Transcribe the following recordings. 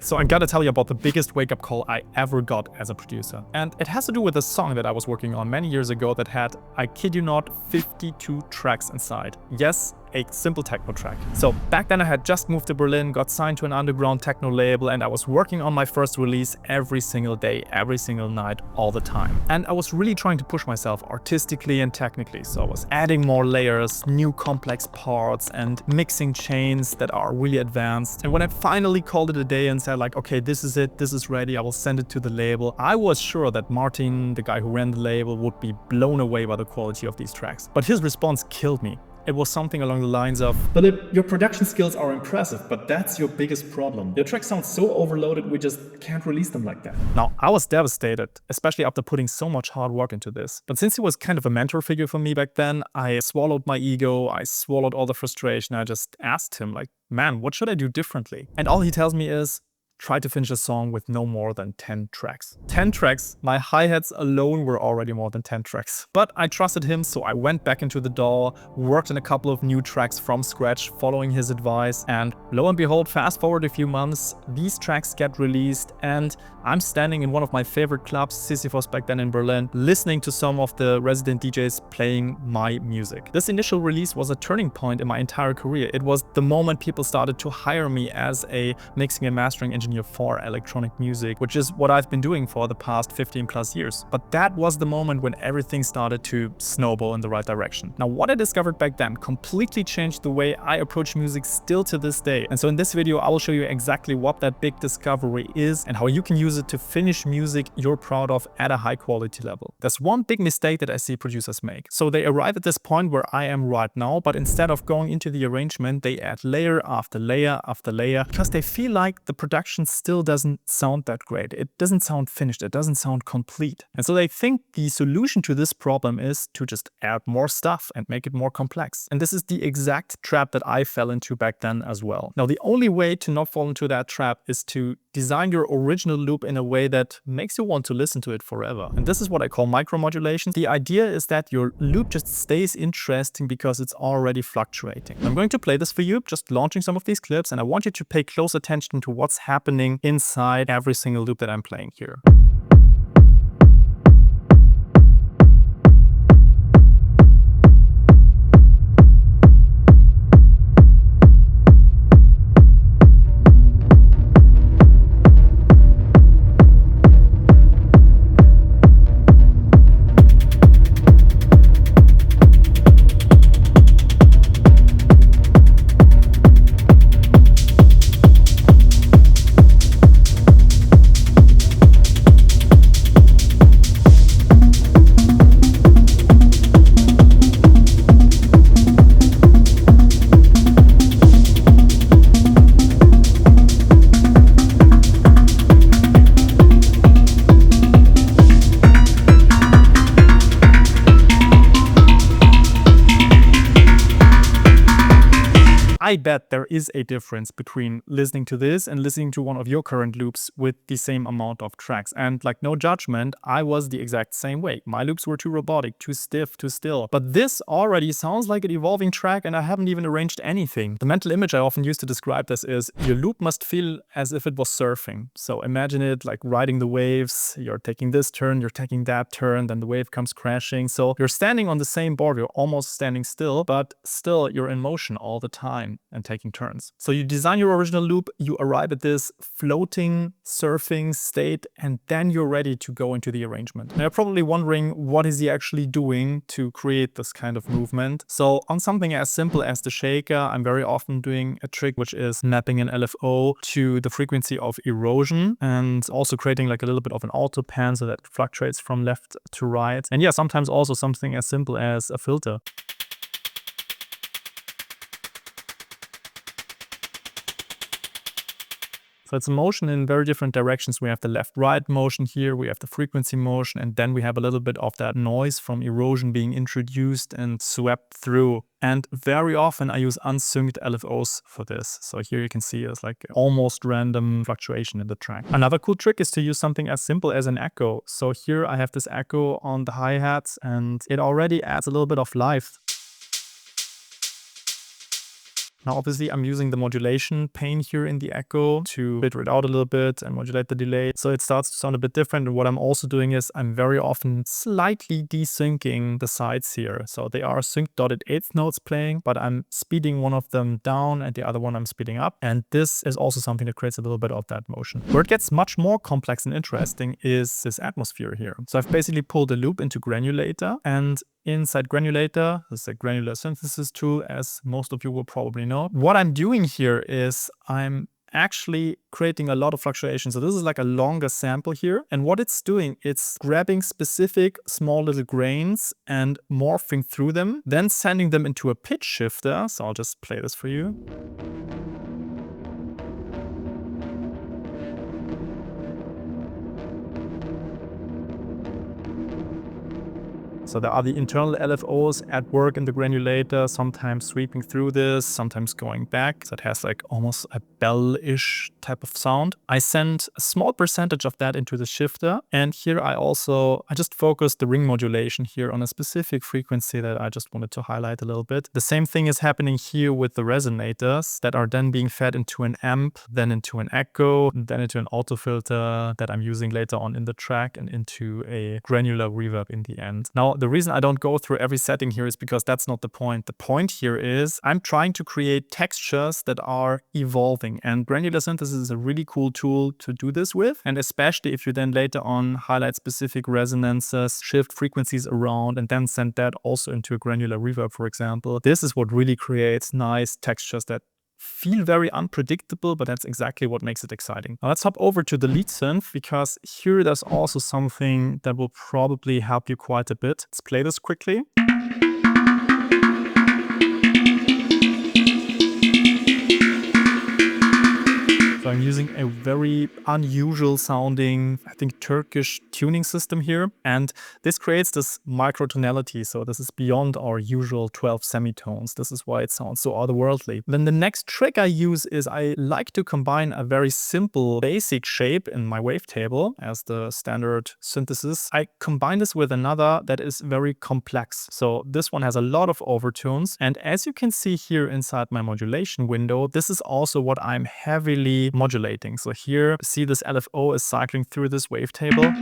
So I gotta tell you about the biggest wake-up call I ever got as a producer. And it has to do with a song that I was working on many years ago that had, I kid you not, 52 tracks inside. Yes, a simple techno track. So back then I had just moved to Berlin, got signed to an underground techno label, and I was working on my first release every single day, every single night, all the time. And I was really trying to push myself artistically and technically. So I was adding more layers, new complex parts, and mixing chains that are really advanced. And when I finally called it a day and said like, okay, this is it, this is ready, I will send it to the label, I was sure that Martin, the guy who ran the label, would be blown away by the quality of these tracks. But his response killed me. It was something along the lines of, "Philip, your production skills are impressive, but that's your biggest problem. Your tracks sound so overloaded, we just can't release them like that." Now, I was devastated, especially after putting so much hard work into this. But since he was kind of a mentor figure for me back then, I swallowed my ego, I swallowed all the frustration, I just asked him like, man, what should I do differently? And all he tells me is, try to finish a song with no more than 10 tracks. 10 tracks? My hi-hats alone were already more than 10 tracks. But I trusted him, so I went back into the DAW, worked on a couple of new tracks from scratch, following his advice, and lo and behold, fast forward a few months, these tracks get released, and I'm standing in one of my favorite clubs, Sisyphos back then in Berlin, listening to some of the resident DJs playing my music. This initial release was a turning point in my entire career. It was the moment people started to hire me as a mixing and mastering engineer for electronic music, which is what I've been doing for the past 15 plus years. But that was the moment when everything started to snowball in the right direction. Now, what I discovered back then completely changed the way I approach music still to this day. And so in this video, I will show you exactly what that big discovery is and how you can use it to finish music you're proud of at a high quality level. There's one big mistake that I see producers make. So they arrive at this point where I am right now, but instead of going into the arrangement, they add layer after layer after layer because they feel like the production still doesn't sound that great. It doesn't sound finished. It doesn't sound complete. And so they think the solution to this problem is to just add more stuff and make it more complex. And this is the exact trap that I fell into back then as well. Now, the only way to not fall into that trap is to design your original loop in a way that makes you want to listen to it forever. And this is what I call micromodulation. The idea is that your loop just stays interesting because it's already fluctuating. I'm going to play this for you, just launching some of these clips, and I want you to pay close attention to what's happening inside every single loop that I'm playing here. I bet there is a difference between listening to this and listening to one of your current loops with the same amount of tracks. And like, no judgment, I was the exact same way. My loops were too robotic, too stiff, too still. But this already sounds like an evolving track and I haven't even arranged anything. The mental image I often use to describe this is your loop must feel as if it was surfing. So imagine it like riding the waves. You're taking this turn, you're taking that turn, then the wave comes crashing. So you're standing on the same board, you're almost standing still, but still you're in motion all the time and taking turns. So you design your original loop, you arrive at this floating, surfing state, and then you're ready to go into the arrangement. Now you're probably wondering, what is he actually doing to create this kind of movement? So on something as simple as the shaker, I'm very often doing a trick which is mapping an LFO to the frequency of erosion and also creating like a little bit of an auto pan so that it fluctuates from left to right. And yeah, sometimes also something as simple as a filter. So it's a motion in very different directions. We have the left-right motion here, we have the frequency motion, and then we have a little bit of that noise from erosion being introduced and swept through. And very often I use unsynced LFOs for this. So here you can see it's like almost random fluctuation in the track. Another cool trick is to use something as simple as an echo. So here I have this echo on the hi-hats and it already adds a little bit of life. Now, obviously, I'm using the modulation pane here in the echo to filter it out a little bit and modulate the delay. So it starts to sound a bit different. And what I'm also doing is I'm very often slightly desyncing the sides here. So they are synced dotted eighth notes playing, but I'm speeding one of them down and the other one I'm speeding up. And this is also something that creates a little bit of that motion. Where it gets much more complex and interesting is this atmosphere here. So I've basically pulled a loop into Granulator, and inside Granulator, this is a granular synthesis tool, as most of you will probably know. What I'm doing here is I'm actually creating a lot of fluctuations. So this is like a longer sample here. And what it's doing, it's grabbing specific small little grains and morphing through them, then sending them into a pitch shifter. So I'll just play this for you. So there are the internal LFOs at work in the granulator, sometimes sweeping through this, sometimes going back. So it has like almost a bell-ish type of sound. I send a small percentage of that into the shifter. And here I just focused the ring modulation here on a specific frequency that I just wanted to highlight a little bit. The same thing is happening here with the resonators that are then being fed into an amp, then into an echo, then into an auto filter that I'm using later on in the track, and into a granular reverb in the end. Now, the reason I don't go through every setting here is because that's not the point. The point here is I'm trying to create textures that are evolving, and granular synthesis is a really cool tool to do this with. And especially if you then later on highlight specific resonances, shift frequencies around, and then send that also into a granular reverb, for example. This is what really creates nice textures that feel very unpredictable, but that's exactly what makes it exciting. Now let's hop over to the lead synth, because here there's also something that will probably help you quite a bit. Let's play this quickly. So I'm using a very unusual sounding, I think, Turkish tuning system here. And this creates this microtonality. So this is beyond our usual 12 semitones. This is why it sounds so otherworldly. Then the next trick I use is I like to combine a very simple basic shape in my wavetable as the standard synthesis. I combine this with another that is very complex. So this one has a lot of overtones. And as you can see here inside my modulation window, this is also what I'm heavily modulating. So here, see this LFO is cycling through this wavetable.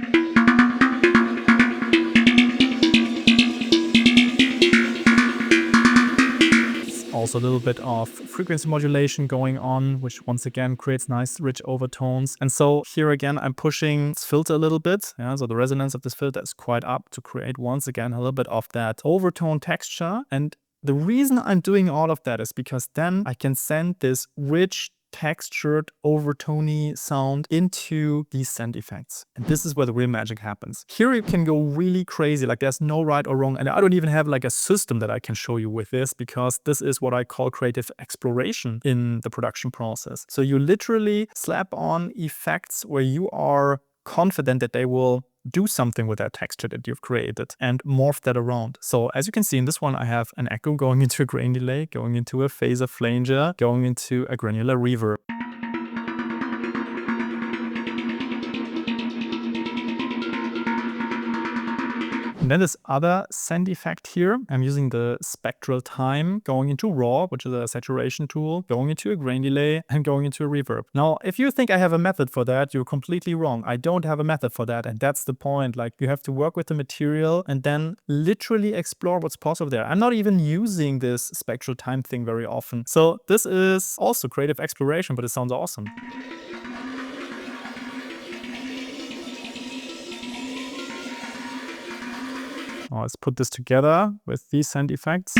Also a little bit of frequency modulation going on, which once again creates nice rich overtones. And so here again, I'm pushing this filter a little bit. Yeah, so the resonance of this filter is quite up to create once again a little bit of that overtone texture. And the reason I'm doing all of that is because then I can send this rich textured overtony sound into these send effects. And this is where the real magic happens. Here you can go really crazy, like there's no right or wrong. And I don't even have like a system that I can show you with this, because this is what I call creative exploration in the production process. So you literally slap on effects where you are confident that they will do something with that texture that you've created and morph that around. So as you can see in this one, I have an echo going into a grain delay, going into a phaser flanger, going into a granular reverb. And then this other send effect here, I'm using the spectral time, going into raw, which is a saturation tool, going into a grain delay, and going into a reverb. Now, if you think I have a method for that, you're completely wrong. I don't have a method for that, and that's the point. Like, you have to work with the material and then literally explore what's possible there. I'm not even using this spectral time thing very often. So this is also creative exploration, but it sounds awesome. Now let's put this together with these send effects.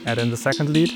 Add in the second lead.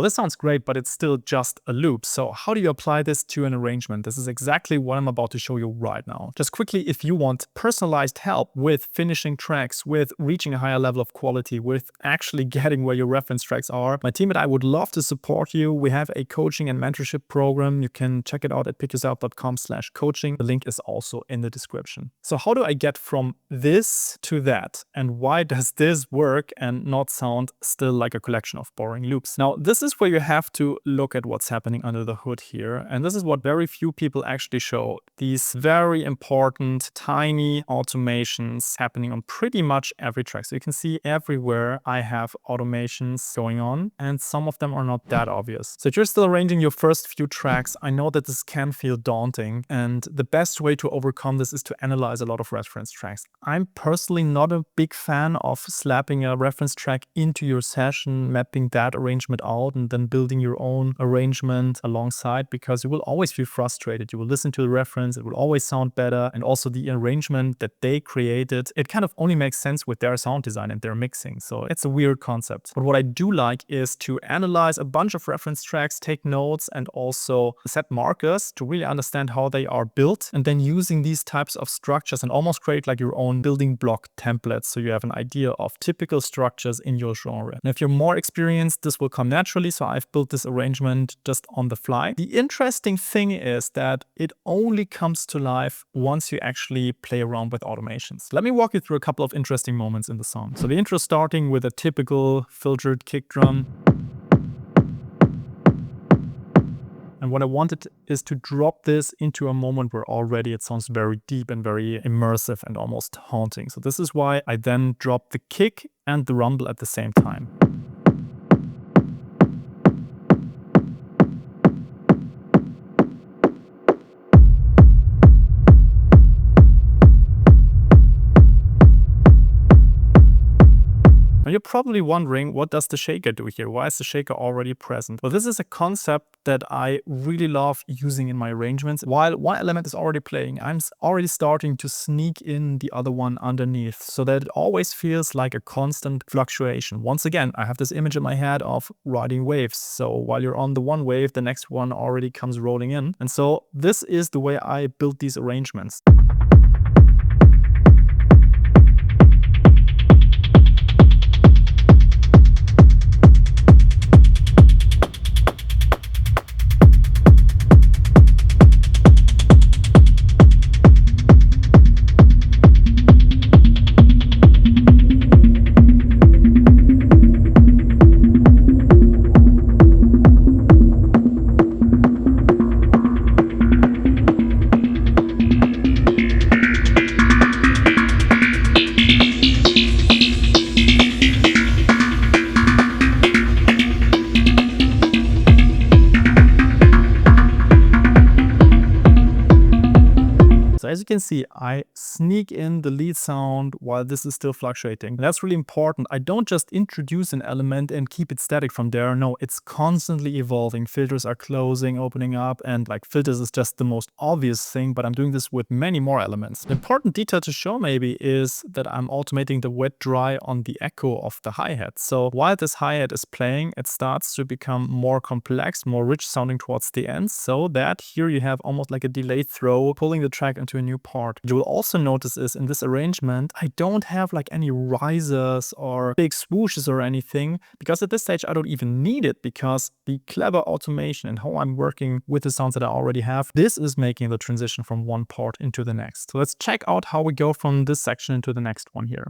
Well, this sounds great, but it's still just a loop. So how do you apply this to an arrangement? This is exactly what I'm about to show you right now. Just quickly, if you want personalized help with finishing tracks, with reaching a higher level of quality, with actually getting where your reference tracks are, my team and I would love to support you. We have a coaching and mentorship program. You can check it out at pickyourself.com/coaching. The link is also in the description. So how do I get from this to that? And why does this work and not sound still like a collection of boring loops? Now, this is where you have to look at what's happening under the hood here. And this is what very few people actually show. These very important, tiny automations happening on pretty much every track. So you can see everywhere I have automations going on, and some of them are not that obvious. So if you're still arranging your first few tracks, I know that this can feel daunting. And the best way to overcome this is to analyze a lot of reference tracks. I'm personally not a big fan of slapping a reference track into your session, mapping that arrangement out, and then building your own arrangement alongside, because you will always feel frustrated. You will listen to the reference, it will always sound better, and also the arrangement that they created, it kind of only makes sense with their sound design and their mixing. So it's a weird concept. But what I do like is to analyze a bunch of reference tracks, take notes, and also set markers to really understand how they are built, and then using these types of structures and almost create like your own building block templates, so you have an idea of typical structures in your genre. And if you're more experienced, this will come naturally. So I've built this arrangement just on the fly. The interesting thing is that it only comes to life once you actually play around with automations. Let me walk you through a couple of interesting moments in the song. So the intro starting with a typical filtered kick drum. And what I wanted is to drop this into a moment where already it sounds very deep and very immersive and almost haunting. So this is why I then drop the kick and the rumble at the same time. Now you're probably wondering, what does the shaker do here? Why is the shaker already present? Well, this is a concept that I really love using in my arrangements. While one element is already playing, I'm already starting to sneak in the other one underneath, so that it always feels like a constant fluctuation. Once again, I have this image in my head of riding waves. So while you're on the one wave, the next one already comes rolling in. And so this is the way I build these arrangements. As you can see, I sneak in the lead sound while this is still fluctuating. And that's really important. I don't just introduce an element and keep it static from there. No, it's constantly evolving. Filters are closing, opening up, and like filters is just the most obvious thing, but I'm doing this with many more elements. The important detail to show maybe is that I'm automating the wet dry on the echo of the hi-hat. So while this hi-hat is playing, it starts to become more complex, more rich sounding towards the end, so that here you have almost like a delayed throw, pulling the track into a new part. You will also notice is in this arrangement, I don't have like any risers or big swooshes or anything, because at this stage I don't even need it, because the clever automation and how I'm working with the sounds that I already have, this is making the transition from one part into the next. So let's check out how we go from this section into the next one here.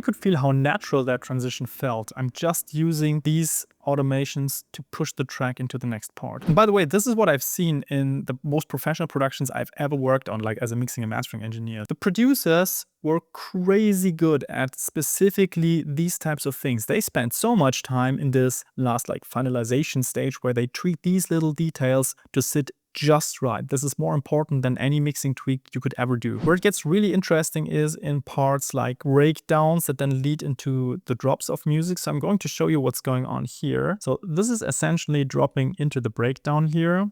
you could feel how natural that transition felt. I'm just using these automations to push the track into the next part. And by the way, this is what I've seen in the most professional productions I've ever worked on, like as a mixing and mastering engineer. The producers were crazy good at specifically these types of things. They spent so much time in this last like finalization stage where they treat these little details to sit just right. This is more important than any mixing tweak you could ever do. Where it gets really interesting is in parts like breakdowns that then lead into the drops of music. So I'm going to show you what's going on here. So this is essentially dropping into the breakdown here.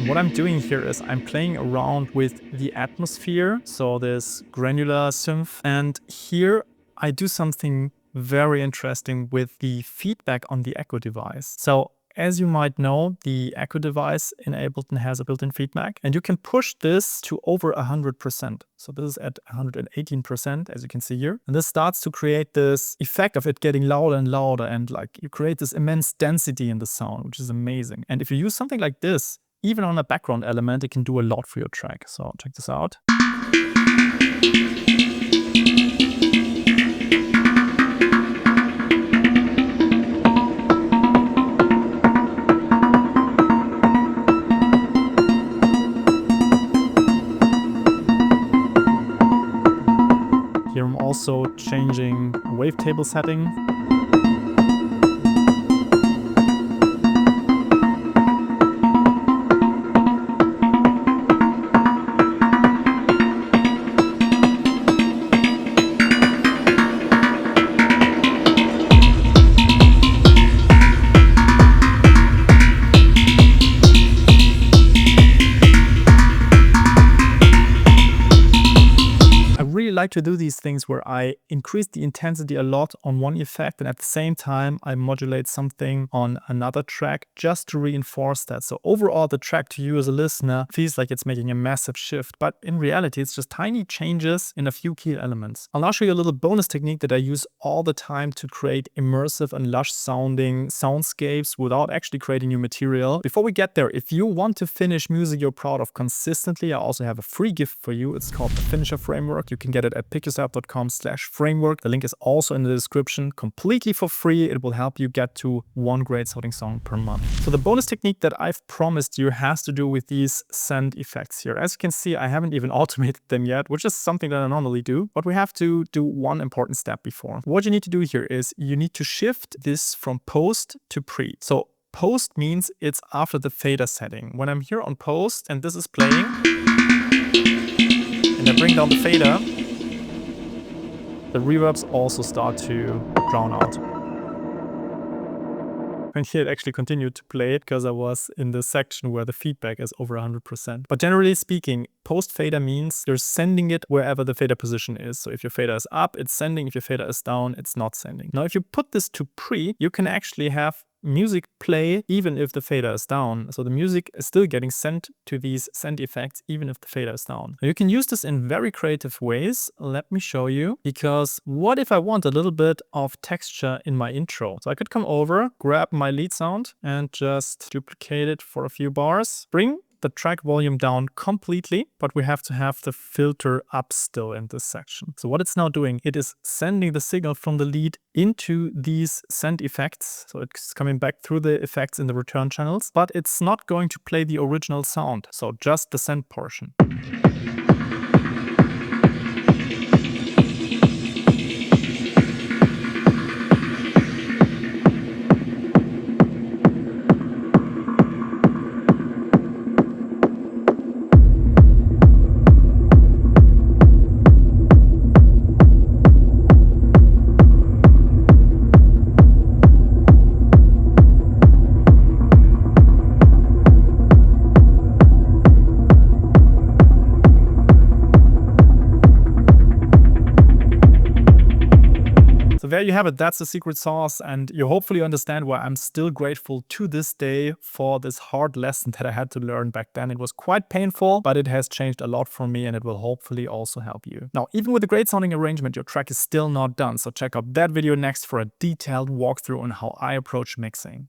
What I'm doing here is I'm playing around with the atmosphere, so this granular synth, and here I do something very interesting with the feedback on the echo device. So as you might know, the echo device in Ableton has a built-in feedback, and you can push this to over 100%. So this is at 118%, as you can see here. And this starts to create this effect of it getting louder and louder, and like you create this immense density in the sound, which is amazing. And if you use something like this, even on a background element, it can do a lot for your track. So check this out. Here I'm also changing wavetable setting. Like to do these things where I increase the intensity a lot on one effect and at the same time I modulate something on another track just to reinforce that. So overall the track to you as a listener feels like it's making a massive shift, but in reality it's just tiny changes in a few key elements. I'll now show you a little bonus technique that I use all the time to create immersive and lush sounding soundscapes without actually creating new material. Before we get there, if you want to finish music you're proud of consistently, I also have a free gift for you. It's called the Finisher Framework. You can get it at pickyourself.com/framework. The link is also in the description, completely for free. It will help you get to one great sounding song per month. So the bonus technique that I've promised you has to do with these send effects here. As you can see, I haven't even automated them yet, which is something that I normally do, but we have to do one important step before. What you need to do here is you need to shift this from post to pre. So post means it's after the fader setting. When I'm here on post and this is playing, and I bring down the fader, the reverbs also start to drown out. And here it actually continued to play it because I was in the section where the feedback is over 100%. But generally speaking, post fader means you're sending it wherever the fader position is. So if your fader is up, it's sending. If your fader is down, it's not sending. Now, if you put this to pre, you can actually have music play even if the fader is down. So the music is still getting sent to these send effects even if the fader is down. Now you can use this in very creative ways. Let me show you, because what if I want a little bit of texture in my intro? So I could come over, grab my lead sound and just duplicate it for a few bars, bring the track volume down completely, but we have to have the filter up still in this section. So what it's now doing, it is sending the signal from the lead into these send effects. So it's coming back through the effects in the return channels, but it's not going to play the original sound. So just the send portion. So there you have it. That's the secret sauce. And you hopefully understand why I'm still grateful to this day for this hard lesson that I had to learn back then. It was quite painful, but it has changed a lot for me and it will hopefully also help you. Now, even with a great sounding arrangement, your track is still not done. So check out that video next for a detailed walkthrough on how I approach mixing.